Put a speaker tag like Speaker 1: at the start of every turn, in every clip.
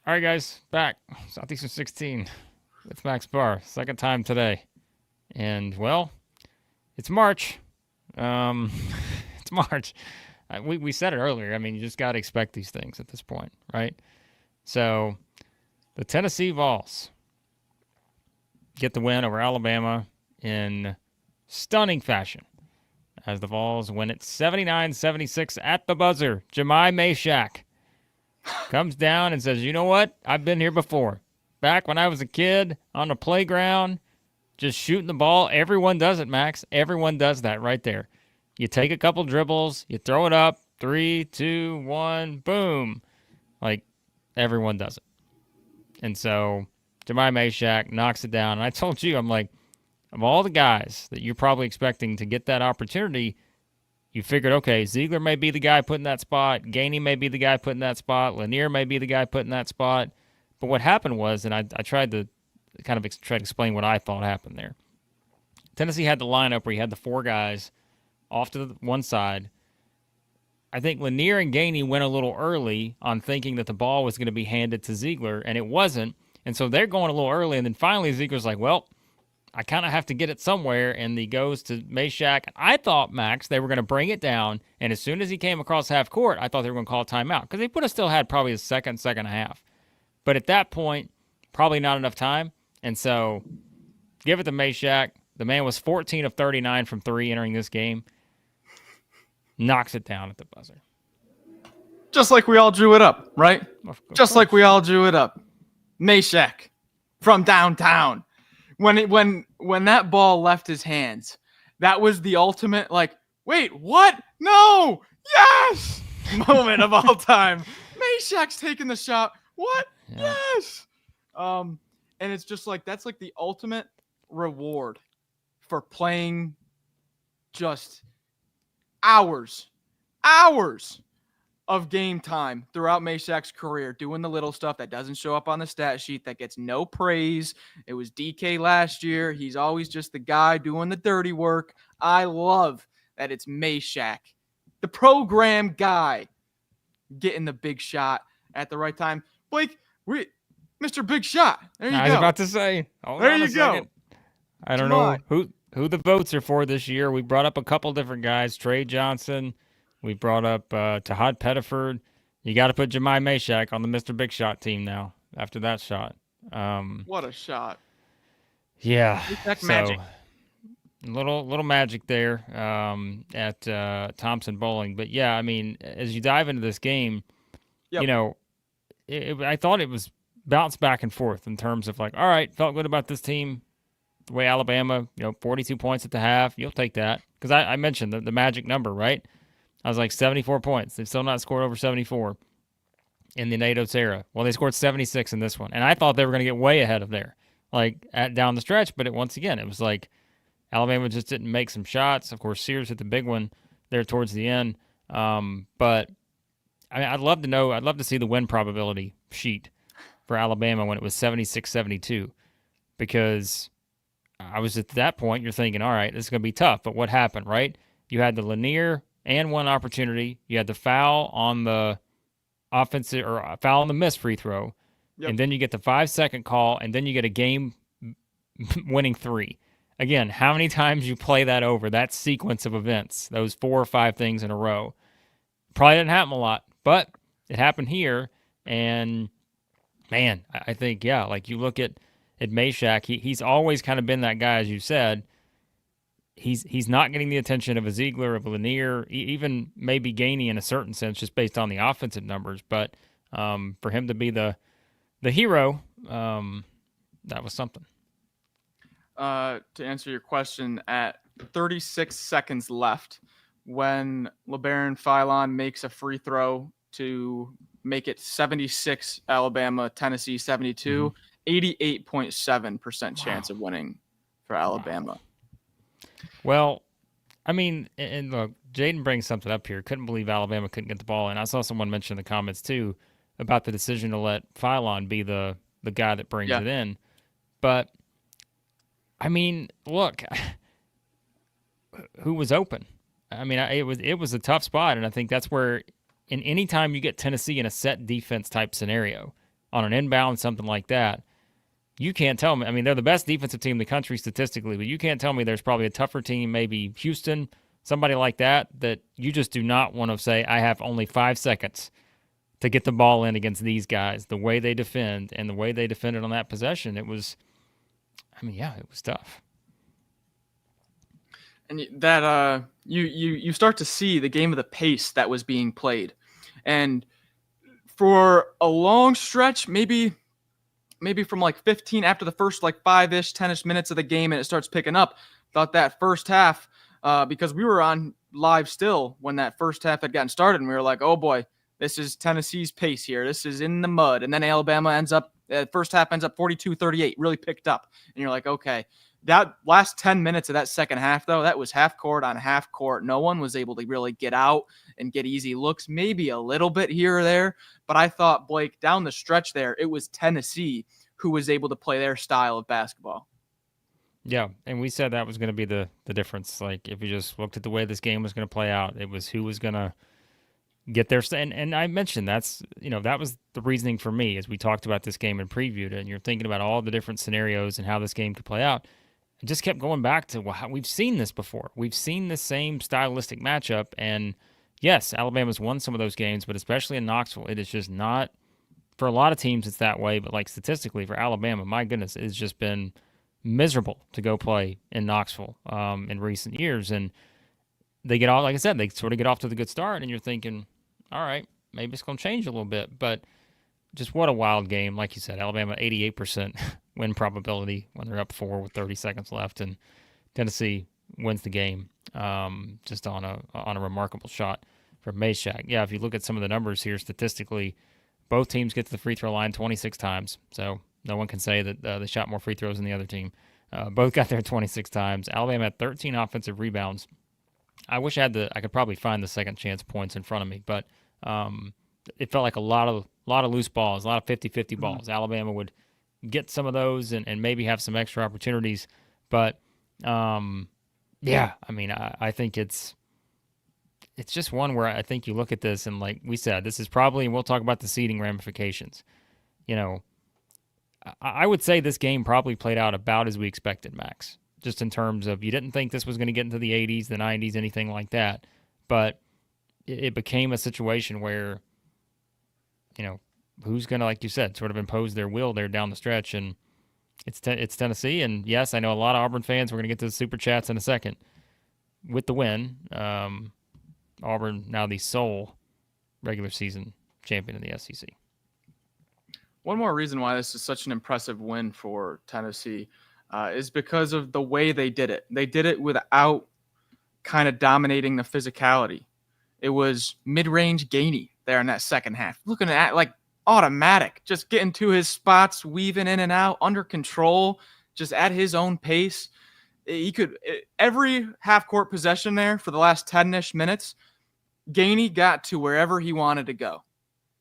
Speaker 1: All right, guys, back. Southeastern 16 with Max Barr. Second time today. And, well, it's March. Um, it's March. We said it earlier. I mean, you just got to expect these things at this point, right? So, the Tennessee Vols get the win over Alabama in stunning fashion as the Vols win it 79-76 at the buzzer. Jahmai Mashack comes down and says, you know what? I've been here before. Back when I was a kid on the playground, just shooting the ball. Everyone does it, Max. Everyone does that right there. You take a couple dribbles, you throw it up, 3, 2, 1, boom. Like, everyone does it. And so, Jahmai Mashack knocks it down. And I told you, I'm like, of all the guys that you're probably expecting to get that opportunity, you figured, okay, Ziegler may be the guy put in that spot. Gainey may be the guy put in that spot. Lanier may be the guy put in that spot. But what happened was, and I tried to kind of try to explain what I thought happened there. Tennessee had the lineup where you had the four guys off to the one side. I think Lanier and Gainey went a little early on thinking that the ball was going to be handed to Ziegler, and it wasn't. And so they're going a little early, and then finally Ziegler's like, well, I kind of have to get it somewhere, and he goes to Mashack. I thought, Max, they were going to bring it down, and as soon as he came across half court, I thought they were going to call a timeout because they would have still had probably a second and a half. But at that point, probably not enough time, and so give it to Mashack. The man was 14 of 39 from three entering this game. Knocks it down at the buzzer.
Speaker 2: Just like we all drew it up, right? Just like we all drew it up. Mashack from downtown. When that ball left his hands, that was the ultimate, like, wait, what? No! Yes! Moment of all time. Mashack's taking the shot. What? Yeah. Yes! And it's just like, that's like the ultimate reward for playing just hours of game time throughout Mashack's career, doing the little stuff that doesn't show up on the stat sheet, that gets no praise. It was DK last year. He's always just the guy doing the dirty work. I love that it's Mashack, the program guy, getting the big shot at the right time. Blake, Mr. Big Shot. There you go.
Speaker 1: I was about to say.
Speaker 2: There you go.
Speaker 1: I don't know who the votes are for this year. We brought up a couple different guys. Trey Johnson. We brought up Tahad Pettiford. You got to put Jahmai Mashack on the Mr. Big Shot team now after that shot.
Speaker 2: What a shot.
Speaker 1: Yeah.
Speaker 2: So, magic.
Speaker 1: Little magic there at Thompson Bowling. But, yeah, I mean, as you dive into this game, you know, I thought it was bounced back and forth in terms of like, all right, felt good about this team. The way Alabama, 42 points at the half, you'll take that. Because I mentioned the magic number, right? I was like 74 points. They've still not scored over 74 in the Nate Oates era. Well, they scored 76 in this one. And I thought they were going to get way ahead of there, like down the stretch. But once again, it was like Alabama just didn't make some shots. Of course, Sears hit the big one there towards the end. But I mean, I'd love to see the win probability sheet for Alabama when it was 76-72, because I was at that point, you're thinking, all right, this is going to be tough. But what happened, right? You had the Lanier and one opportunity. You had the foul on the offensive, or foul on the missed free throw. Yep. And then you get the 5-second call, and then you get a game-winning three. Again, how many times you play that over, that sequence of events, those 4 or 5 things in a row? Probably didn't happen a lot, but it happened here. And, man, I think, yeah, like you look at Mashack, he's always kind of been that guy, as you said. He's not getting the attention of a Ziegler, of a Lanier, even maybe Gainey in a certain sense, just based on the offensive numbers. But for him to be the hero, that was something.
Speaker 2: To answer your question, at 36 seconds left, when Labaron Philon makes a free throw to make it 76 Alabama, Tennessee 72, 88.7% chance of winning for Alabama.
Speaker 1: Wow. Well, I mean, and look, Jaden brings something up here. Couldn't believe Alabama couldn't get the ball in. I saw someone mention in the comments, too, about the decision to let Philon be the guy that brings it in. But, I mean, look, who was open? I mean, it was a tough spot, and I think that's where, in any time you get Tennessee in a set defense type scenario on an inbound, something like that. You can't tell me. I mean, they're the best defensive team in the country statistically, but you can't tell me there's probably a tougher team, maybe Houston, somebody like that you just do not want to say, I have only 5 seconds to get the ball in against these guys. The way they defend and the way they defended on that possession, it was tough.
Speaker 2: And that you start to see the game of the pace that was being played. And for a long stretch, maybe from like 15 after the first like 5-ish, 10-ish minutes of the game, and it starts picking up. Thought that first half, because we were on live still when that first half had gotten started, and we were like, oh boy, this is Tennessee's pace here. This is in the mud. And then Alabama first half ends up 42-38, really picked up. And you're like, okay. That last 10 minutes of that second half, though, that was half court on half court. No one was able to really get out and get easy looks, maybe a little bit here or there. But I thought, Blake, down the stretch there, it was Tennessee who was able to play their style of basketball.
Speaker 1: Yeah, and we said that was going to be the difference. Like, if you just looked at the way this game was going to play out, it was who was going to get there. And I mentioned that was the reasoning for me as we talked about this game and previewed it, and you're thinking about all the different scenarios and how this game could play out. I just kept going back to we've seen this before. We've seen the same stylistic matchup, and yes, Alabama's won some of those games, but especially in Knoxville, it is just not, for a lot of teams it's that way, but like statistically for Alabama, my goodness, it's just been miserable to go play in Knoxville in recent years. And they get off, like I said, they sort of get off to the good start, and you're thinking, all right, maybe it's going to change a little bit, but just what a wild game. Like you said, Alabama 88% win probability when they're up 4 with 30 seconds left, and Tennessee wins the game just on a remarkable shot from Mashack. Yeah, if you look at some of the numbers here statistically, both teams get to the free throw line 26 times, so no one can say that they shot more free throws than the other team. Both got there 26 times. Alabama had 13 offensive rebounds. I wish I could probably find the second chance points in front of me, but it felt like a lot of loose balls, a lot of 50-50 balls. Alabama would get some of those and maybe have some extra opportunities. But, yeah, I mean, I think it's just one where I think you look at this and, like we said, this is probably, and we'll talk about the seeding ramifications. I would say this game probably played out about as we expected, Max, just in terms of you didn't think this was going to get into the 80s, the 90s, anything like that. But it became a situation where, who's going to, like you said, sort of impose their will there down the stretch. And it's Tennessee. And, yes, I know a lot of Auburn fans, we're going to get to the Super Chats in a second, with the win. Auburn now the sole regular season champion in the SEC.
Speaker 2: One more reason why this is such an impressive win for Tennessee is because of the way they did it. They did it without kind of dominating the physicality. It was mid-range Gainey there in that second half. Looking at like automatic, just getting to his spots, weaving in and out, under control, just at his own pace. He could every half-court possession there for the last 10-ish minutes, Gainey got to wherever he wanted to go.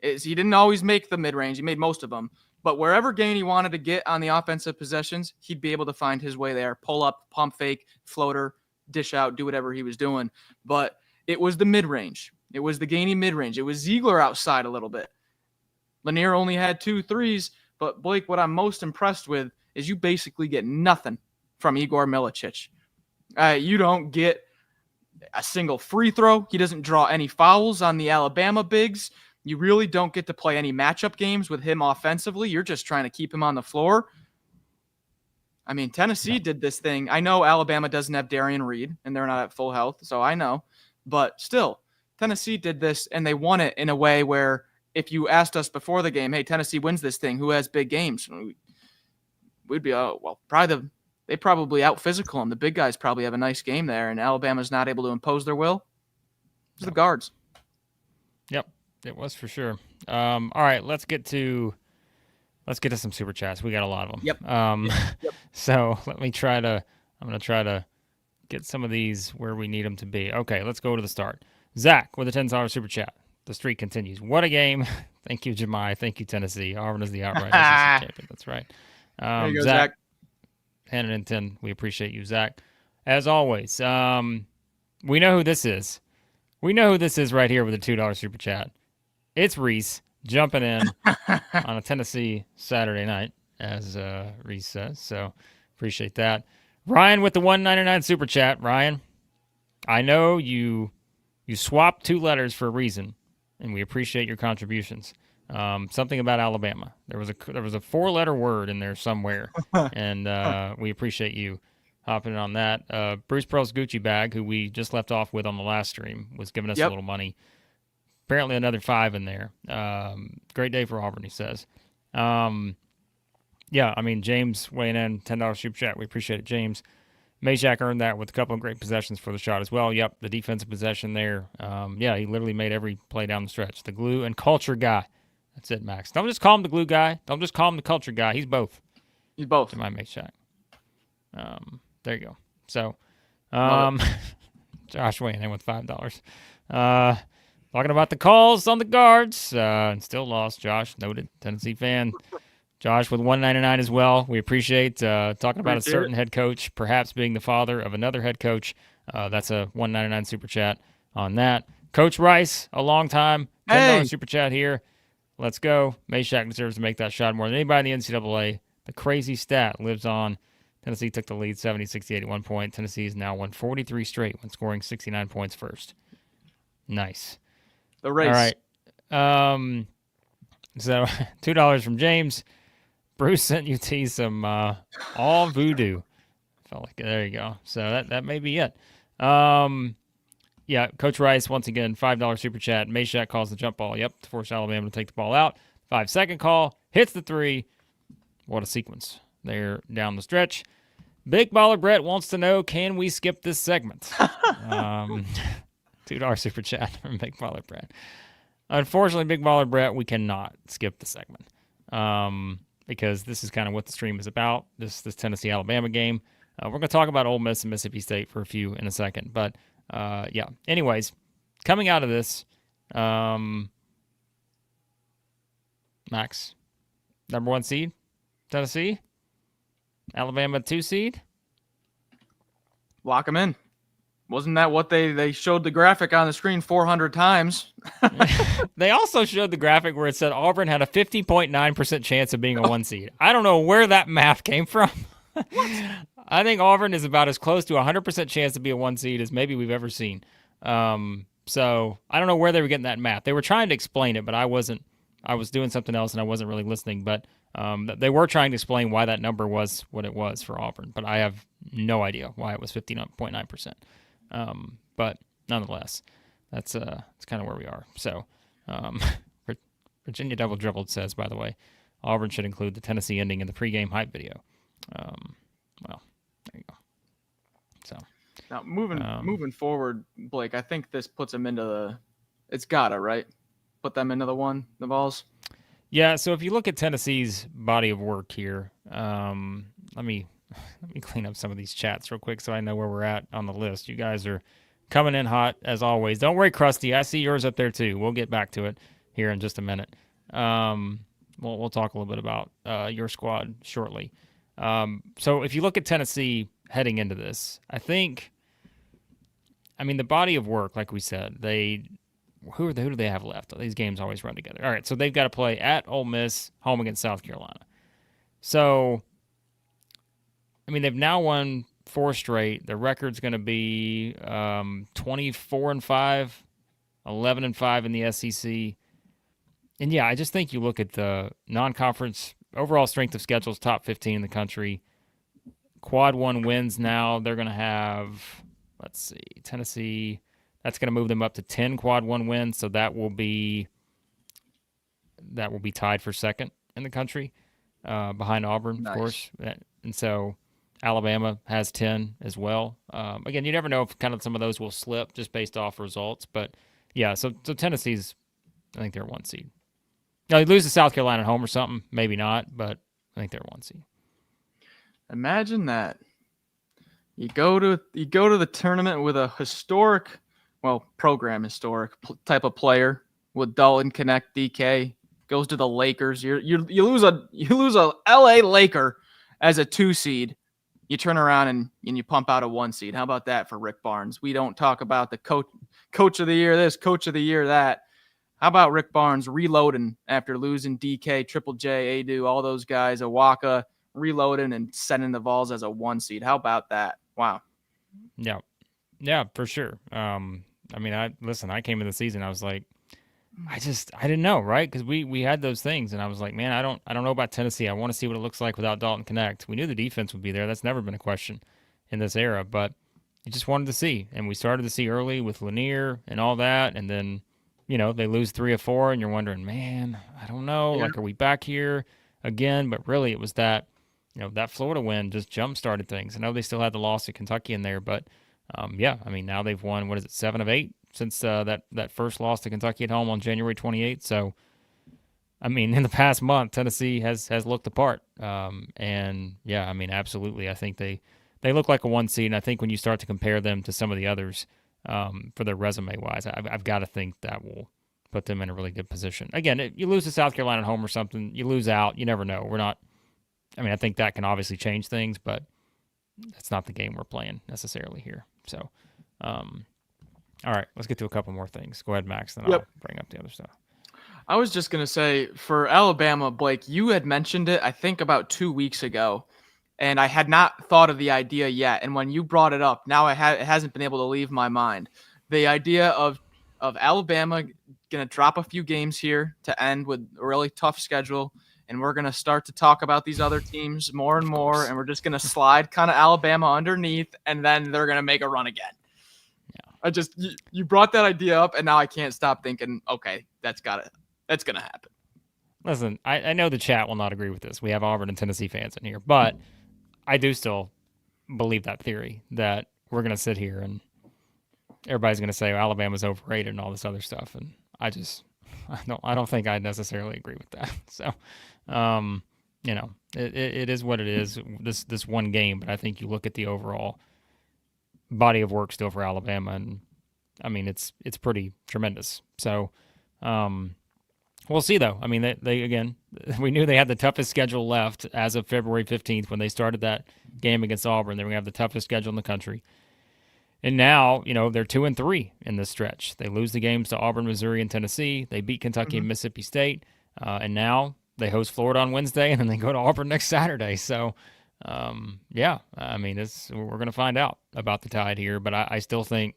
Speaker 2: He didn't always make the mid-range. He made most of them. But wherever Gainey wanted to get on the offensive possessions, he'd be able to find his way there. Pull up, pump fake, floater, dish out, do whatever he was doing. But it was the mid-range. It was the Gainey mid-range. It was Ziegler outside a little bit. Lanier only had 2 threes. But, Blake, what I'm most impressed with is you basically get nothing from Igor Milicic. You don't get a single free throw. He doesn't draw any fouls on the Alabama bigs. You really don't get to play any matchup games with him offensively. You're just trying to keep him on the floor. I mean, Tennessee did this thing. I know Alabama doesn't have Darian Reed, and they're not at full health, so I know. But still, Tennessee did this, and they won it in a way where if you asked us before the game, hey, Tennessee wins this thing, who has big games? We'd be, they probably out-physical them. The big guys probably have a nice game there, and Alabama's not able to impose their will. It's the guards.
Speaker 1: Yep. It was for sure. All right, let's get to some Super Chats. We got a lot of them.
Speaker 2: Yep.
Speaker 1: So I'm going to try to get some of these where we need them to be. Okay, let's go to the start. Zach with a $10 Super Chat. The streak continues. What a game. Thank you, Jahmai. Thank you, Tennessee. Auburn is the outright SEC champion. That's right.
Speaker 2: There you go, Zach.
Speaker 1: 10 and 10. We appreciate you, Zach. As always, we know who this is. We know who this is right here with a $2 Super Chat. It's Reese, jumping in on a Tennessee Saturday night, as Reese says. So appreciate that. Ryan with the $1.99 super chat. Ryan, I know you swapped 2 letters for a reason, and we appreciate your contributions. Something about Alabama. There was a 4-letter word in there somewhere, and we appreciate you hopping in on that. Bruce Pearl's Gucci bag, who we just left off with on the last stream, was giving us a little money. Apparently another 5 in there. Great day for Auburn, he says. Yeah, I mean, James weighing in, $10 super chat. We appreciate it, James. Mashack earned that with a couple of great possessions for the shot as well. Yep, the defensive possession there. Yeah, he literally made every play down the stretch. The glue and culture guy. That's it, Max. Don't just call him the glue guy. Don't just call him the culture guy. He's both.
Speaker 2: He's both.
Speaker 1: To my Mashack. There you go. So, Josh weighing in with $5. Talking about the calls on the guards. And still lost, Josh. Noted Tennessee fan. Josh with $1.99 as well. We appreciate talking about a certain head coach, perhaps being the father of another head coach. That's a $1.99 super chat on that. Coach Rice, a long time $10 super chat here. Let's go. Mashack deserves to make that shot more than anybody in the NCAA. The crazy stat lives on. Tennessee took the lead 70-68 at one point. Tennessee has now won 43 straight when scoring 69 points first. Nice.
Speaker 2: The race.
Speaker 1: All right. So $2 from James. Bruce sent UT some all voodoo. Felt like there you go. So that may be it. Yeah, Coach Rice once again $5 super chat. Mashack calls the jump ball. Yep, to force Alabama to take the ball out. 5-second call, hits the 3. What a sequence there down the stretch. Big Baller Brett wants to know, can we skip this segment? $2 super chat from Big Baller Brett. Unfortunately, Big Baller Brett, we cannot skip the segment. Because this is kind of what the stream is about, this Tennessee-Alabama game. We're going to talk about Ole Miss and Mississippi State for a few in a second. But, yeah. Anyways, coming out of this, Max, number 1 seed, Tennessee. Alabama 2 seed.
Speaker 2: Lock them in. Wasn't that what they showed the graphic on the screen 400 times?
Speaker 1: They also showed the graphic where it said Auburn had a 50.9% chance of being a 1 seed. I don't know where that math came from. I think Auburn is about as close to a 100% chance to be a 1 seed as maybe we've ever seen. So I don't know where they were getting that math. They were trying to explain it, but I wasn't. I was doing something else and I wasn't really listening. But they were trying to explain why that number was what it was for Auburn. But I have no idea why it was 50.9%. But nonetheless, that's kind of where we are. So, Virginia Double Dribbled says, by the way, Auburn should include the Tennessee ending in the pregame hype video. Well, there you go. So
Speaker 2: now moving forward, Blake, I think this puts them into the. It's gotta right, put them into the balls.
Speaker 1: Yeah. So if you look at Tennessee's body of work here, let me clean up some of these chats real quick so I know where we're at on the list. You guys are coming in hot as always. Don't worry, Krusty. I see yours up there too. We'll get back to it here in just a minute. We'll talk a little bit about your squad shortly. So if you look at Tennessee heading into this, the body of work, like we said, who do they have left? These games always run together. All right, so they've got to play at Ole Miss, home against South Carolina. So they've now won 4 straight. Their record's going to be 24-5, 11-5 in the SEC. And yeah, I just think you look at the non-conference overall strength of schedules, top 15 in the country. Quad 1 wins now. They're going to have, Tennessee. That's going to move them up to 10 Quad 1 wins. So that will be tied for second in the country, behind Auburn, nice. Of course. And so Alabama has 10 as well. Again, you never know if kind of some of those will slip just based off results. But yeah, so Tennessee's, I think they're 1 seed. Now, they lose to South Carolina at home or something, maybe not, but I think they're 1 seed.
Speaker 2: Imagine that. You go to the tournament with a historic, program historic type of player with Dalton Connect DK, goes to the Lakers. You lose a LA Laker as a 2 seed. You turn around and you pump out a 1 seed. How about that for Rick Barnes? We don't talk about the coach of the year this, coach of the year that. How about Rick Barnes reloading after losing DK, Triple J, Adu, all those guys, Awaka, reloading and sending the Vols as a 1 seed? How about that? Wow.
Speaker 1: Yeah, for sure. I mean, I came in the season, I was like, I didn't know, right? Because we had those things, and I was like, man, I don't know about Tennessee. I want to see what it looks like without Dalton Connect. We knew the defense would be there. That's never been a question in this era, but you just wanted to see, and we started to see early with Lanier and all that, and then they lose 3 of 4, and you're wondering, man, I don't know, like, are we back here again? But really, it was that that Florida win just jump started things. I know they still had the loss to Kentucky in there, but yeah, I mean, now they've won, what is it, 7 of 8 since that first loss to Kentucky at home on January 28th. So, I mean, in the past month, Tennessee has looked apart. And yeah, I mean, absolutely, I think they look like a 1 seed. And I think when you start to compare them to some of the others for their resume wise, I've got to think that will put them in a really good position. Again, if you lose to South Carolina at home or something, you lose out. You never know. I think that can obviously change things, but that's not the game we're playing necessarily here. So, all right, let's get to a couple more things. Go ahead, Max, then I'll bring up the other stuff.
Speaker 2: I was just going to say, for Alabama, Blake, you had mentioned it, I think, about 2 weeks ago, and I had not thought of the idea yet. And when you brought it up, now it hasn't been able to leave my mind. The idea of Alabama going to drop a few games here to end with a really tough schedule, and we're going to start to talk about these other teams more and more, and we're just going to slide kind of Alabama underneath, and then they're going to make a run again. Yeah. You brought that idea up, and now I can't stop thinking, okay, that's going to happen.
Speaker 1: Listen, I know the chat will not agree with this. We have Auburn and Tennessee fans in here, but I do still believe that theory that we're going to sit here and everybody's going to say Alabama's overrated and all this other stuff, and I don't think I necessarily agree with that. So, it is what it is. This one game, but I think you look at the overall body of work still for Alabama, and I mean it's pretty tremendous. So, we'll see though. I mean they again, we knew they had the toughest schedule left as of February 15th when they started that game against Auburn. They were gonna have the toughest schedule in the country. And now, they're 2-3 in this stretch. They lose the games to Auburn, Missouri, and Tennessee. They beat Kentucky and Mississippi State. And now they host Florida on Wednesday, and then they go to Auburn next Saturday. So, yeah, I mean, we're going to find out about the Tide here. But I still think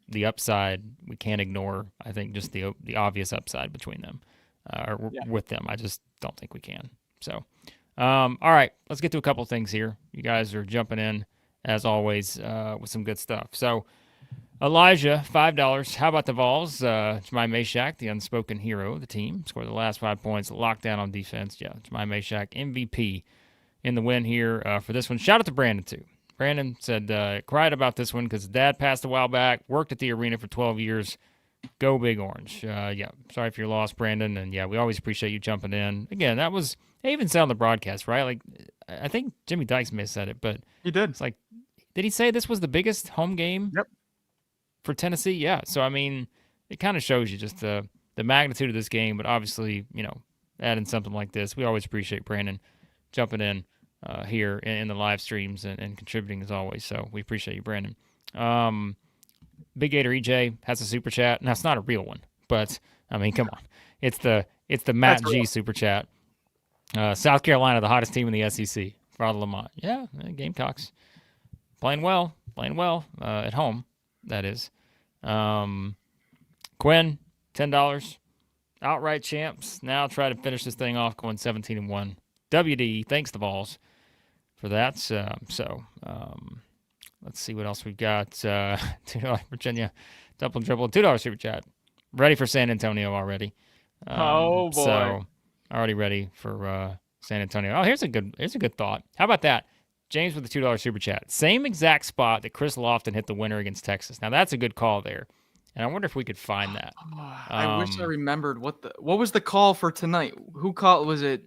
Speaker 1: the upside, we can't ignore, I think, just the obvious upside between them with them. I just don't think we can. So, all right, let's get to a couple things here. You guys are jumping in, as always, with some good stuff. So, Elijah, $5. How about the Vols? Jahmai Mashack, the unspoken hero of the team, scored the last 5 points, lockdown on defense. Yeah, Jahmai Mashack, MVP in the win here for this one. Shout out to Brandon, too. Brandon said, cried about this one because dad passed a while back, worked at the arena for 12 years. Go Big Orange. Yeah, sorry for your loss, Brandon. And, yeah, we always appreciate you jumping in. Again, that was, they even said on the broadcast, right? Like, I think Jimmy Dykes may have said it, but
Speaker 2: he did.
Speaker 1: It's like, did he say this was the biggest home game for Tennessee? Yeah. So, I mean, it kind of shows you just the magnitude of this game, but obviously, adding something like this, we always appreciate Brandon jumping in here in the live streams and contributing as always. So we appreciate you, Brandon. Big Gator EJ has a super chat. Now, it's not a real one, but, I mean, come on. It's the Matt G super chat. South Carolina, the hottest team in the SEC. Father Lamont. Yeah, Gamecocks. Playing well at home, that is. Quinn, $10. Outright champs. Now try to finish this thing off going 17-1. WD, thanks the Vols for that. Let's see what else we've got. $2 Virginia, double dribble, $2 super chat. Ready for San Antonio already.
Speaker 2: Oh boy.
Speaker 1: So already ready for San Antonio. Oh, here's a good thought. How about that? James with the $2 super chat. Same exact spot that Chris Lofton hit the winner against Texas. Now that's a good call there, and I wonder if we could find that.
Speaker 2: I wish I remembered what was the call for tonight. Who called? Was it?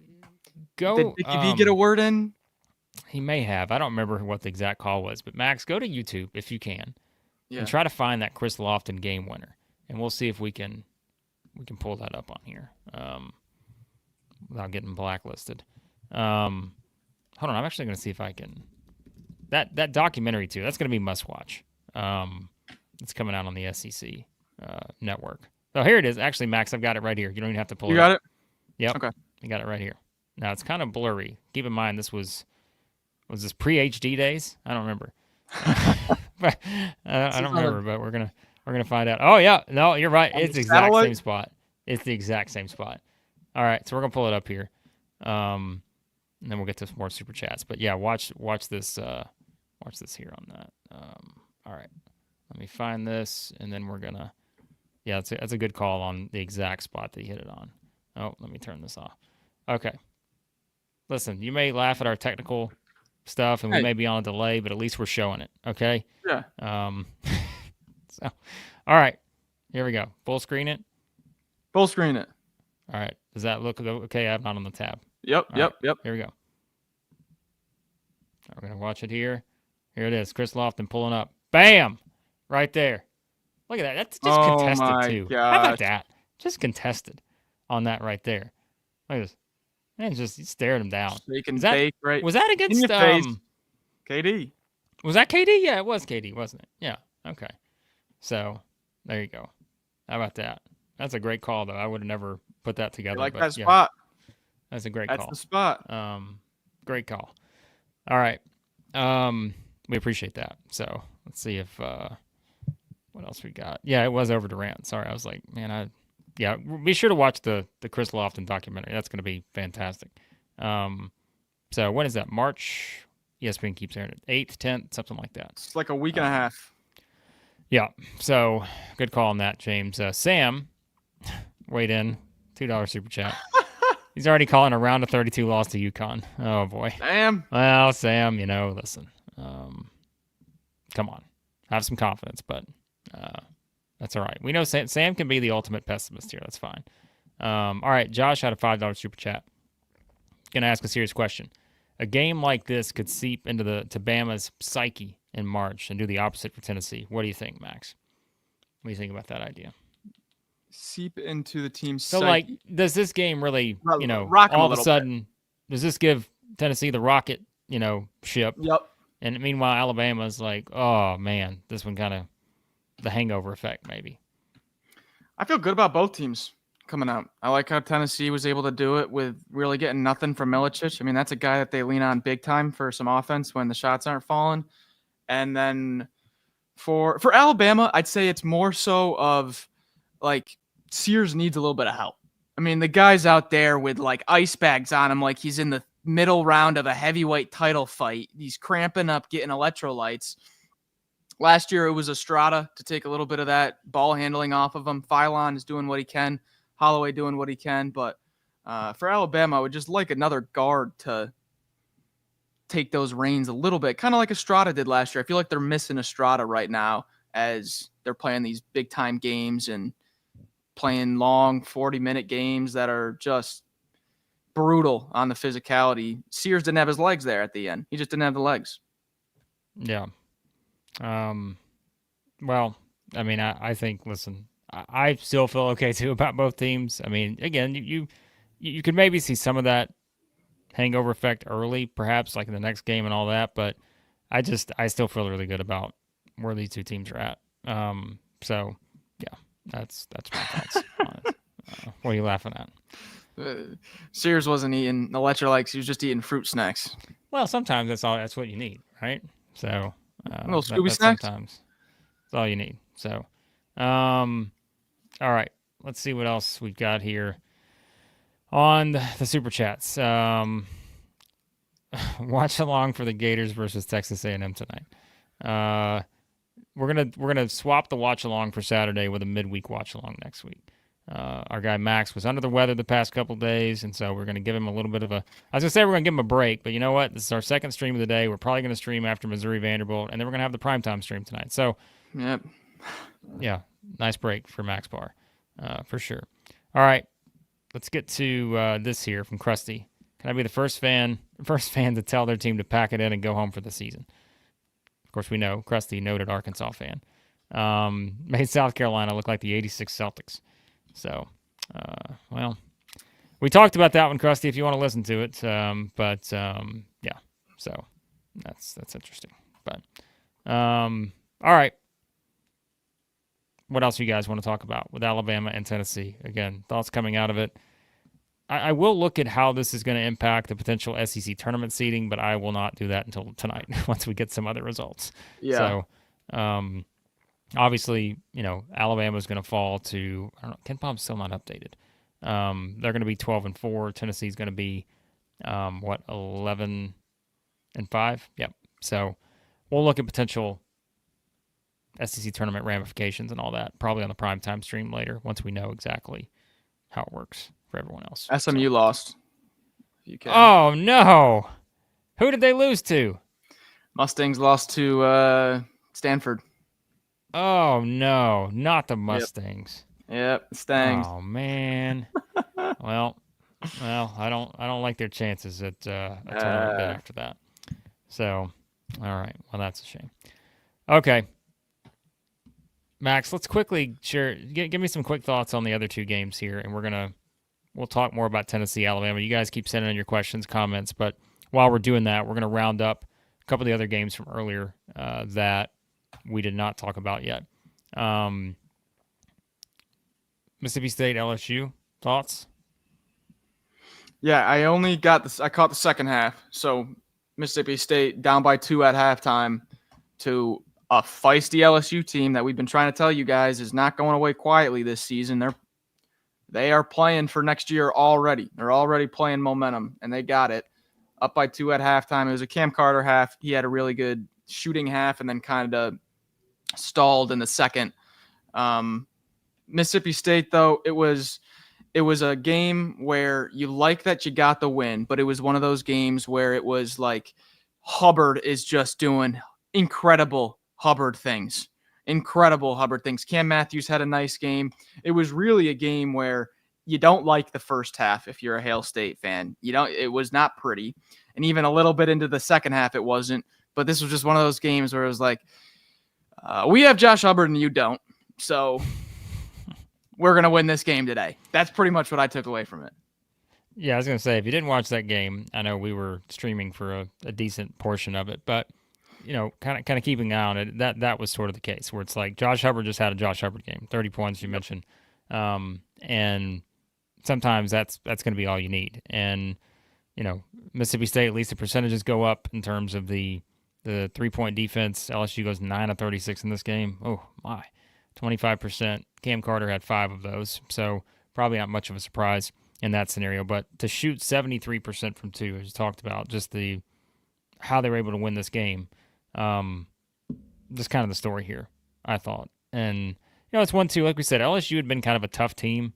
Speaker 2: Did Dickie V get a word in?
Speaker 1: He may have. I don't remember what the exact call was, but Max, go to YouTube if you can, and try to find that Chris Lofton game winner, and we'll see if we can pull that up on here without getting blacklisted. Hold on, I'm actually going to see if I can. That documentary too. That's going to be must watch. It's coming out on the SEC network. Oh, here it is. Actually, Max, I've got it right here. You don't even have to pull it.
Speaker 2: You got it?
Speaker 1: Yep.
Speaker 2: Okay.
Speaker 1: You got it right here. Now it's kind of blurry. Keep in mind this was this pre-HD days? I don't remember. But I don't remember, but we're gonna find out. Oh yeah, no, you're right. It's the exact same spot. It's the exact same spot. All right, so we're gonna pull it up here, and then we'll get to some more super chats. But yeah, watch this here on that. All right, let me find this, and then we're gonna. Yeah, that's a good call on the exact spot that you hit it on. Oh, let me turn this off. Okay. Listen, you may laugh at our technical stuff, and we may be on a delay, but at least we're showing it. Okay.
Speaker 2: Yeah.
Speaker 1: So, all right, here we go. Full screen it.
Speaker 2: Full screen it.
Speaker 1: All right. Does that look okay? I'm not on the tab.
Speaker 2: Yep. Yep.
Speaker 1: Here we go. We're gonna watch it here. Here it is. Chris Lofton pulling up. Bam! Right there. Look at that. That's just contested too.
Speaker 2: Gosh.
Speaker 1: How about that? Just contested on that right there. Look at this. Man, just he stared him down.
Speaker 2: Was
Speaker 1: that against
Speaker 2: KD?
Speaker 1: Was that KD? Yeah, it was KD, wasn't it? Yeah. Okay. So there you go. How about that? That's a great call, though. I would have never put that together.
Speaker 2: You like that spot?
Speaker 1: That's a great call.
Speaker 2: That's the spot.
Speaker 1: Great call. All right. We appreciate that. So let's see if what else we got. Yeah, it was over Durant. Sorry, I was like, man, yeah. Be sure to watch the Chris Lofton documentary. That's going to be fantastic. So when is that? March. ESPN keeps airing it. 8th, 10th, something like that.
Speaker 2: It's like a week and a half.
Speaker 1: Yeah. So good call on that, James. Sam weighed in. $2 super chat. He's already calling a round of 32 loss to UConn. Oh boy.
Speaker 2: Sam.
Speaker 1: Well, Sam, listen. Come on. Have some confidence, but that's all right. We know Sam can be the ultimate pessimist here. That's fine. All right. Josh had a $5 super chat. Gonna ask a serious question. A game like this could seep into to Bama's psyche in March and do the opposite for Tennessee. What do you think, Max? What do you think about that idea?
Speaker 2: Seep into the team's
Speaker 1: psyche.
Speaker 2: Like,
Speaker 1: does this game really,
Speaker 2: rock
Speaker 1: all of a sudden, does this give Tennessee the rocket, ship?
Speaker 2: Yep.
Speaker 1: And meanwhile, Alabama's like, oh, man, this one kind of the hangover effect, maybe.
Speaker 2: I feel good about both teams coming out. I like how Tennessee was able to do it with really getting nothing from Milicic. I mean, that's a guy that they lean on big time for some offense when the shots aren't falling. And then for Alabama, I'd say it's more so of like Sears needs a little bit of help. I mean, the guy's out there with like ice bags on him like he's in the middle round of a heavyweight title fight. He's cramping up, getting electrolytes. Last year, it was Estrada to take a little bit of that ball handling off of him. Philon is doing what he can. Holloway doing what he can. But for Alabama, I would just like another guard to take those reins a little bit, kind of like Estrada did last year. I feel like they're missing Estrada right now as they're playing these big-time games and playing long 40-minute games that are just brutal on the physicality. Sears didn't have his legs there at the end. He just didn't have the legs. Yeah.
Speaker 1: Well, I mean, I think, listen, I still feel okay, too, about both teams. I mean, again, you could maybe see some of that hangover effect early, perhaps, like in the next game and all that, but I still feel really good about where these two teams are at. So, yeah, that's my thoughts on it. What are you laughing at?
Speaker 2: Sears wasn't eating electrolytes. He was just eating fruit snacks.
Speaker 1: Well, sometimes that's what you need, right? So
Speaker 2: a little Scooby snacks.
Speaker 1: Sometimes that's all you need. So, all right, let's see what else we've got here on the super chats. Watch along for the Gators versus Texas A&M tonight. We're gonna swap the watch along for Saturday with a midweek watch along next week. Our guy Max was under the weather the past couple days, and so we're going to give him a little bit of a. I was going to say we're going to give him a break, but you know what? This is our second stream of the day. We're probably going to stream after Missouri Vanderbilt, and then we're going to have the primetime stream tonight. So,
Speaker 2: yep.
Speaker 1: Yeah, nice break for Max Barr, for sure. All right, let's get to this here from Krusty. Can I be the first fan to tell their team to pack it in and go home for the season? Of course, we know Krusty, noted Arkansas fan, made South Carolina look like the '86 Celtics. So, well, we talked about that one, Krusty, if you want to listen to it. Yeah, so that's interesting. But, all right. what else you guys want to talk about with Alabama and Tennessee? Again, thoughts coming out of it. I will look at how this is going to impact the potential SEC tournament seeding, but I will not do that until tonight once we get some other results.
Speaker 2: Yeah.
Speaker 1: So, obviously, Alabama's going to fall to, I don't know, Ken Palm's still not updated. They're going to be 12-4. Tennessee's going to be, 11-5? Yep. So we'll look at potential SEC tournament ramifications and all that, probably on the primetime stream later, once we know exactly how it works for everyone else.
Speaker 2: SMU lost. You can.
Speaker 1: Oh, no. Who did they lose to?
Speaker 2: Mustangs lost to Stanford.
Speaker 1: Oh, no. Not the Mustangs.
Speaker 2: Yep, Stangs.
Speaker 1: Oh, man. Well, I don't like their chances at a tournament bid after that. So, all right. Well, that's a shame. Okay. Max, let's quickly share. Give me some quick thoughts on the other two games here, and we'll talk more about Tennessee, Alabama. You guys keep sending in your questions, comments, but while we're doing that, we're going to round up a couple of the other games from earlier that we did not talk about yet. Mississippi State, LSU, thoughts?
Speaker 2: Yeah, I caught the second half. So Mississippi State down by 2 at halftime to a feisty LSU team that we've been trying to tell you guys is not going away quietly this season. They are playing for next year already. They're already playing momentum, and they got it. Up by 2 at halftime. It was a Cam Carter half. He had a really good shooting half and then kind of stalled in the second. Mississippi State, though, it was a game where you like that you got the win, but it was one of those games where it was like Hubbard is just doing incredible Hubbard things. Cam Matthews had a nice game. It was really a game where you don't like the first half if you're a Hail State fan. It was not pretty. And even a little bit into the second half, it wasn't. But this was just one of those games where it was like, we have Josh Hubbard and you don't. So we're going to win this game today. That's pretty much what I took away from it.
Speaker 1: Yeah, I was going to say, if you didn't watch that game, I know we were streaming for a decent portion of it, but kind of keeping an eye on it, that was sort of the case where it's like Josh Hubbard just had a Josh Hubbard game, 30 points you mentioned, and sometimes that's going to be all you need. And Mississippi State, at least the percentages go up in terms of the 3-point defense. LSU goes 9 of 36 in this game. Oh my, 25%. Cam Carter had 5 of those, so probably not much of a surprise in that scenario. But to shoot 73% from 2, as you talked about, just how they were able to win this game. Just kind of the story here, I thought. And, it's 1-2. Like we said, LSU had been kind of a tough team.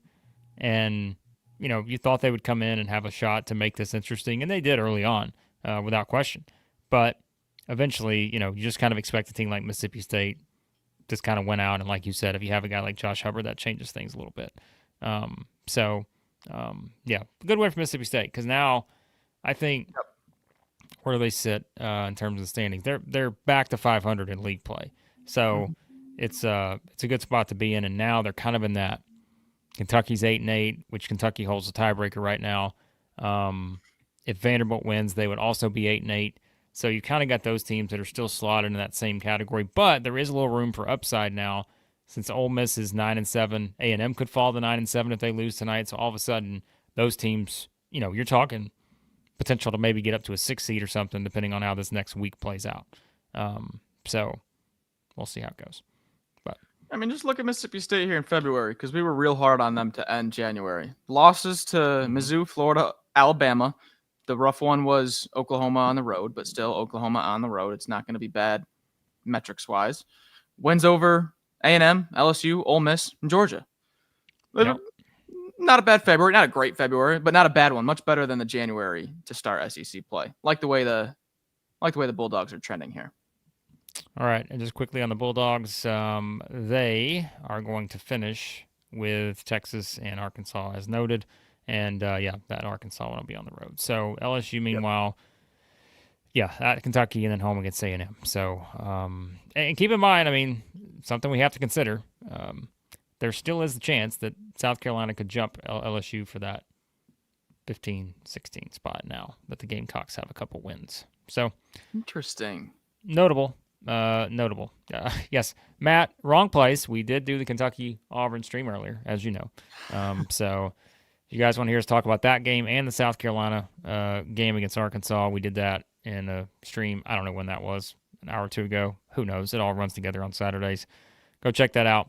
Speaker 1: And, you thought they would come in and have a shot to make this interesting. And they did early on, without question. But eventually, you just kind of expect a team like Mississippi State just kind of went out. And like you said, if you have a guy like Josh Hubbard, that changes things a little bit. Yeah, good win for Mississippi State. Because now I think... Where do they sit in terms of the standings? They're back to 500 in league play, so it's a good spot to be in. And now they're kind of in that. Kentucky's 8-8, which Kentucky holds the tiebreaker right now. If Vanderbilt wins, they would also be 8-8. So you kind of got those teams that are still slotted in that same category. But there is a little room for upside now, since Ole Miss is 9-7. A&M could fall to 9-7 if they lose tonight. So all of a sudden, those teams, you're talking potential to maybe get up to a 6 seed or something, depending on how this next week plays out. So we'll see how it goes. But
Speaker 2: just look at Mississippi State here in February, because we were real hard on them to end January. Losses to Mizzou, Florida, Alabama. The rough one was Oklahoma on the road, but still Oklahoma on the road. It's not going to be bad metrics-wise. Wins over A&M, LSU, Ole Miss, and Georgia.
Speaker 1: Yep.
Speaker 2: Not a bad February, not a great February, but not a bad one. Much better than the January to start SEC play. Like the way the Bulldogs are trending here.
Speaker 1: All right, and just quickly on the Bulldogs, they are going to finish with Texas and Arkansas, as noted, and that Arkansas one will be on the road. So LSU, meanwhile, at Kentucky and then home against A&M. So, and keep in mind, something we have to consider. There still is the chance that South Carolina could jump LSU for that 15-16 spot now that the Gamecocks have a couple wins. So
Speaker 2: interesting.
Speaker 1: Notable. notable. Yes, Matt, wrong place. We did do the Kentucky-Auburn stream earlier, as you know. So if you guys want to hear us talk about that game and the South Carolina game against Arkansas, we did that in a stream. I don't know when that was, an hour or two ago. Who knows? It all runs together on Saturdays. Go check that out.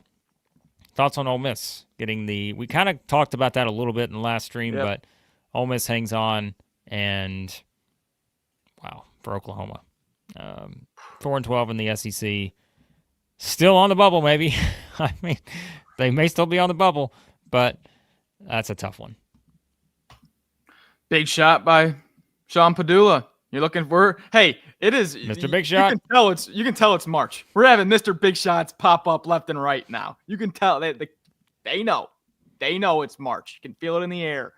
Speaker 1: Thoughts on Ole Miss getting we kind of talked about that a little bit in the last stream, but Ole Miss hangs on, and wow, for Oklahoma. 4-12 in the SEC. Still on the bubble, maybe. I mean, they may still be on the bubble, but that's a tough one.
Speaker 2: Big shot by Sean Pedulla. You're looking for, hey, it is
Speaker 1: Mr. Big Shot.
Speaker 2: You can tell it's March. We're having Mr. Big Shots pop up left and right now. You can tell they know. They know it's March. You can feel it in the air.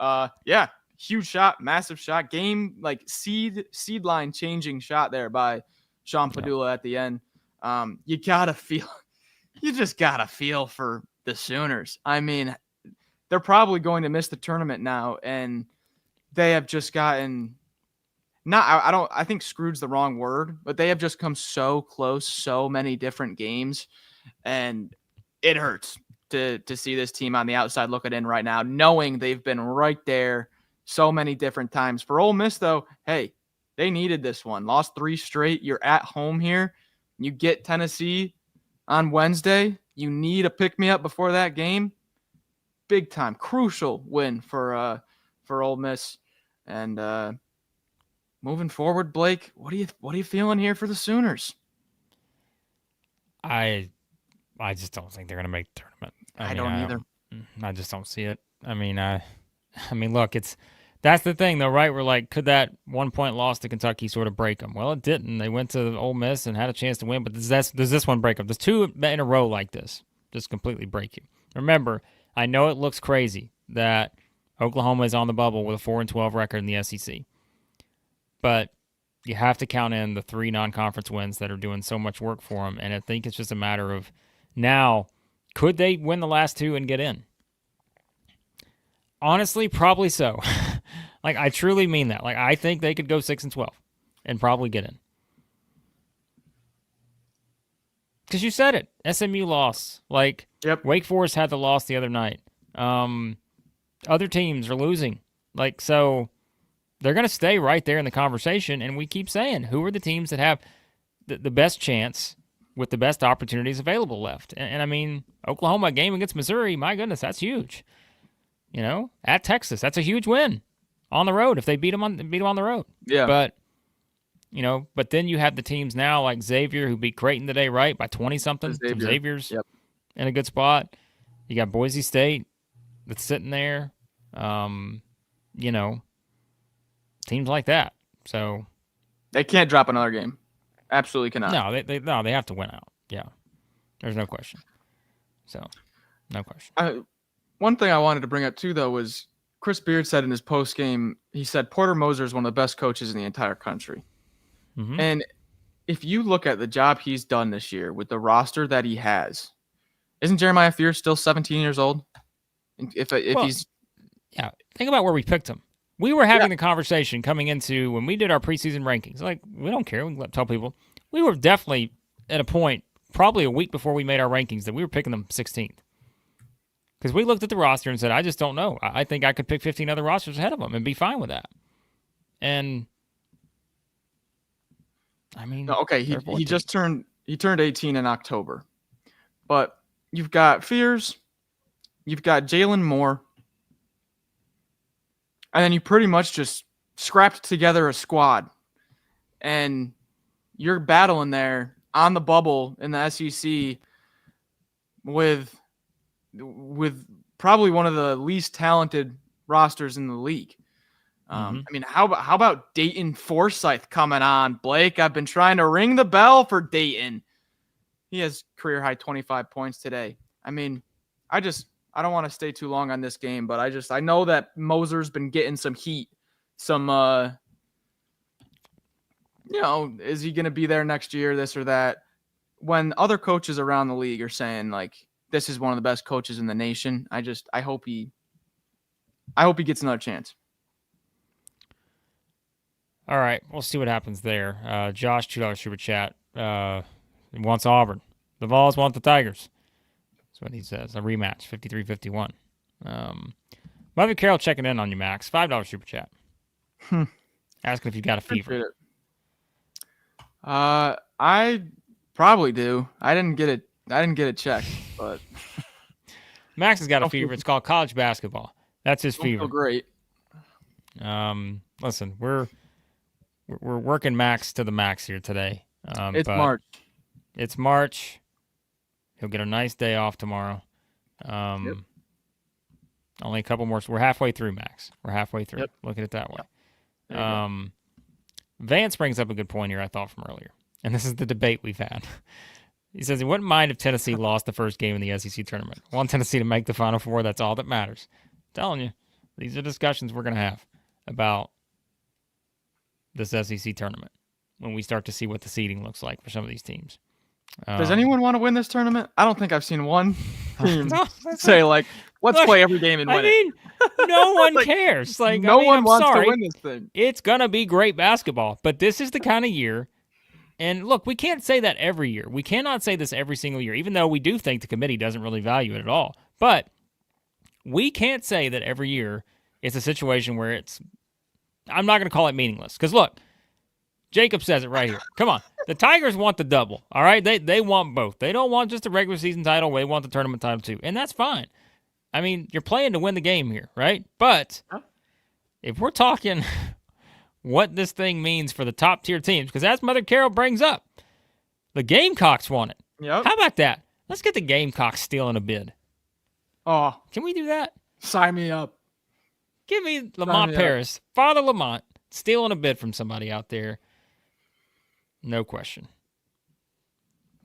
Speaker 2: Yeah, huge shot, massive shot, game like seed line changing shot there by Sean Pedulla at the end. You just gotta feel for the Sooners. I mean, they're probably going to miss the tournament now, and they have just gotten I think screwed's the wrong word, but they have just come so close so many different games, and it hurts to see this team on the outside looking in right now, knowing they've been right there so many different times. For Ole Miss, though, hey, they needed this one. Lost 3 straight. You're at home here. You get Tennessee on Wednesday. You need a pick-me-up before that game. Big time, crucial win for Ole Miss. And moving forward, Blake, what are you feeling here for the Sooners?
Speaker 1: I just don't think they're going to make the tournament.
Speaker 2: I don't either.
Speaker 1: I just don't see it. I mean, look, that's the thing, though, right? We're like, could that 1-point loss to Kentucky sort of break them? Well, it didn't. They went to Ole Miss and had a chance to win, but does this one break them? Does 2 in a row like this just completely break you? Remember, I know it looks crazy that Oklahoma is on the bubble with a 4-12 record in the SEC, but you have to count in the 3 non-conference wins that are doing so much work for them, and I think it's just a matter of now, could they win the last 2 and get in? Honestly, probably so. Like, I truly mean that. Like, I think they could go 6-12 and probably get in. Because you said it. SMU lost. Like, Wake Forest had the loss the other night. Other teams are losing. Like, so they're going to stay right there in the conversation, and we keep saying, who are the teams that have the best chance with the best opportunities available left? And I mean, Oklahoma game against Missouri, my goodness, that's huge. You know, at Texas, that's a huge win on the road if they beat them on the road.
Speaker 2: Yeah.
Speaker 1: But, you know, then you have the teams now like Xavier who beat Creighton today, right, by 20-something. Xavier's in a good spot. You got Boise State that's sitting there. You know, teams like that. So
Speaker 2: they can't drop another game. Absolutely cannot.
Speaker 1: No, they have to win out. Yeah, there's no question. So, no question.
Speaker 2: One thing I wanted to bring up too, though, was Chris Beard said in his post game, he said Porter Moser is one of the best coaches in the entire country. Mm-hmm. And if you look at the job he's done this year with the roster that he has, isn't Jeremiah Fears still 17 years old? If he's
Speaker 1: think about where we picked him. We were having the conversation coming into when we did our preseason rankings. Like, we don't care. We can tell people. We were definitely at a point, probably a week before we made our rankings, that we were picking them 16th. Because we looked at the roster and said, I just don't know. I think I could pick 15 other rosters ahead of them and be fine with that. And, I mean...
Speaker 2: No, okay, he just turned 18 in October. But you've got Fears, you've got Jalen Moore, and then you pretty much just scrapped together a squad. And you're battling there on the bubble in the SEC with probably one of the least talented rosters in the league. I mean, how about Dayton Forsythe coming on, Blake? I've been trying to ring the bell for Dayton. He has career high 25 points today. I mean, I don't want to stay too long on this game, but I know that Moser's been getting some heat, some is he going to be there next year, this or that? When other coaches around the league are saying like, this is one of the best coaches in the nation, I hope he gets another chance.
Speaker 1: All right, we'll see what happens there. Josh, $2 super chat. He wants Auburn. The Vols want the Tigers. That's what he says. A rematch, 53-51. Mother Carol checking in on you, Max. $5 super chat. Asking if you got a fever.
Speaker 2: I probably do. I didn't get it checked, but
Speaker 1: Max has got a fever. It's called college basketball. That's his fever.
Speaker 2: Feel great.
Speaker 1: Listen, we're working Max to the max here today.
Speaker 2: It's March.
Speaker 1: It's March. He'll get a nice day off tomorrow.
Speaker 2: Yep.
Speaker 1: Only a couple more. We're halfway through, Max. We're halfway through.
Speaker 2: Yep.
Speaker 1: Look at it that way. Vance brings up a good point here I thought from earlier. And this is the debate we've had. He says he wouldn't mind if Tennessee lost the first game in the SEC tournament. Want Tennessee to make the Final Four. That's all that matters. I'm telling you, these are discussions we're going to have about this SEC tournament when we start to see what the seeding looks like for some of these teams.
Speaker 2: Does anyone want to win this tournament? I don't think I've seen one team say, like, let's play every game and win it.
Speaker 1: No one cares. Like,
Speaker 2: no one wants
Speaker 1: to
Speaker 2: win this thing.
Speaker 1: It's going to be great basketball, but this is the kind of year. And look, we can't say that every year. We cannot say this every single year, even though we do think the committee doesn't really value it at all. But we can't say that every year it's a situation where I'm not going to call it meaningless. Because look, Jacob says it right here. Come on. The Tigers want the double, all right? They want both. They don't want just a regular season title. They want the tournament title too. And that's fine. I mean, you're playing to win the game here, right? But if we're talking what this thing means for the top-tier teams, because as Mother Carol brings up, the Gamecocks want it.
Speaker 2: Yep.
Speaker 1: How about that? Let's get the Gamecocks stealing a bid.
Speaker 2: Oh.
Speaker 1: Can we do that?
Speaker 2: Sign me up.
Speaker 1: Give me Lamont Paris. Father Lamont stealing a bid from somebody out there. No question.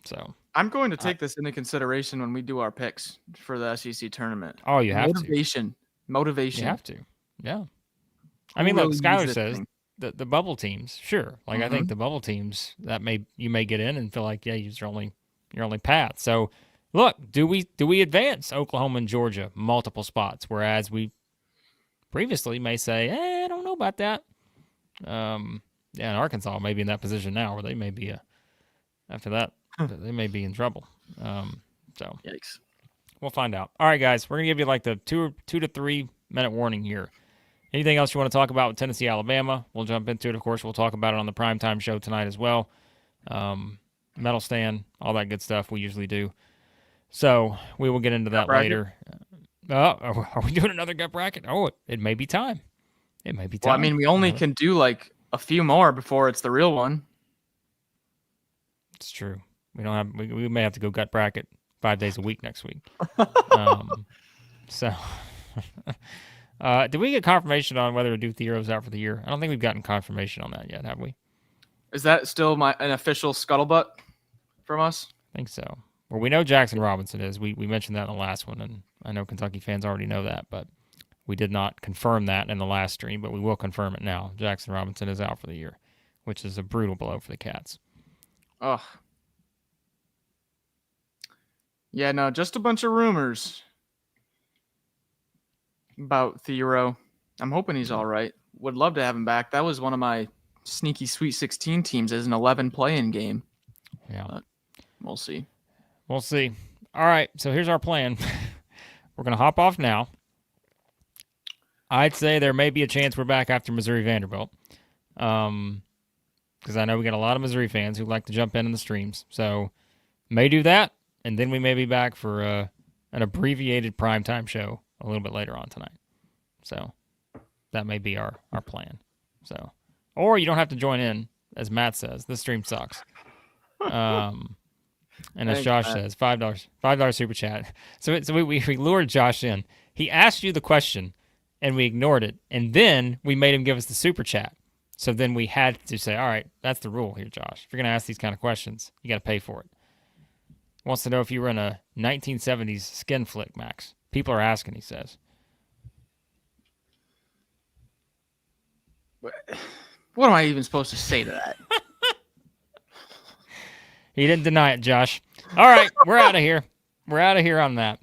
Speaker 1: So
Speaker 2: I'm going to take this into consideration when we do our picks for the SEC tournament.
Speaker 1: Oh, you have
Speaker 2: Motivation.
Speaker 1: You have to. Yeah. I mean, look, Skylar says the bubble teams, sure. Like I think the bubble teams you may get in and feel like, yeah, you're only path. So look, do we advance Oklahoma and Georgia multiple spots, whereas we previously may say, I don't know about that. Yeah, and Arkansas may be in that position now where they may be after that they may be in trouble. So
Speaker 2: yikes.
Speaker 1: We'll find out. All right, guys, we're gonna give you like the 2 to 3 minute warning here. Anything else you want to talk about with Tennessee, Alabama? We'll jump into it. Of course, we'll talk about it on the primetime show tonight as well. Medal stand, all that good stuff we usually do. So we will get into that later. Are we doing another gut bracket? Oh, it may be time. It may be time.
Speaker 2: Well, I mean, we only can do like a few more before it's the real one.
Speaker 1: It's true. We don't have. We may have to go gut bracket 5 days a week next week. So, did we get confirmation on whether Duke Thero's out for the year? I don't think we've gotten confirmation on that yet, have we?
Speaker 2: Is that still an official scuttlebutt from us?
Speaker 1: I think so. Well, we know Jackson Robinson is. We mentioned that in the last one, and I know Kentucky fans already know that, but we did not confirm that in the last stream, but we will confirm it now. Jackson Robinson is out for the year, which is a brutal blow for the Cats.
Speaker 2: Ugh. Yeah, no, just a bunch of rumors about Thero. I'm hoping he's all right. Would love to have him back. That was one of my sneaky Sweet 16 teams as an 11 play-in game.
Speaker 1: Yeah.
Speaker 2: But we'll see.
Speaker 1: We'll see. All right, so here's our plan. We're going to hop off now. I'd say there may be a chance we're back after Missouri Vanderbilt. Because I know we got a lot of Missouri fans who like to jump in the streams. So may do that, and then we may be back for an abbreviated primetime show a little bit later on tonight. So that may be our plan. So, or you don't have to join in, as Matt says. This stream sucks. And as Josh says, $5 super chat. So we lured Josh in. He asked you the question, and we ignored it, and then we made him give us the super chat. So then we had to say, all right, that's the rule here, Josh. If you're going to ask these kind of questions, you got to pay for it. Wants to know if you were in a 1970s skin flick, Max. People are asking, he says.
Speaker 2: What am I even supposed to say to that?
Speaker 1: He didn't deny it, Josh. All right, we're out of here. We're out of here on that.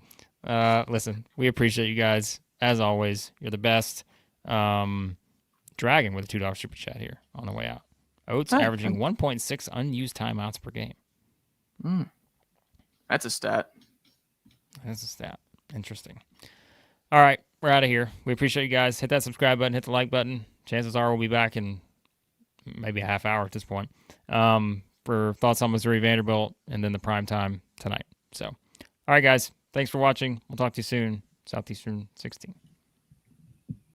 Speaker 1: Listen, we appreciate you guys. As always, you're the best. Dragon with a $2 super chat here on the way out. Oates averaging 1.6 unused timeouts per game.
Speaker 2: That's a stat.
Speaker 1: That's a stat. Interesting. All right, we're out of here. We appreciate you guys. Hit that subscribe button. Hit the like button. Chances are we'll be back in maybe a half hour at this point for thoughts on Missouri Vanderbilt and then the prime time tonight. So, all right, guys. Thanks for watching. We'll talk to you soon. Southeastern 16.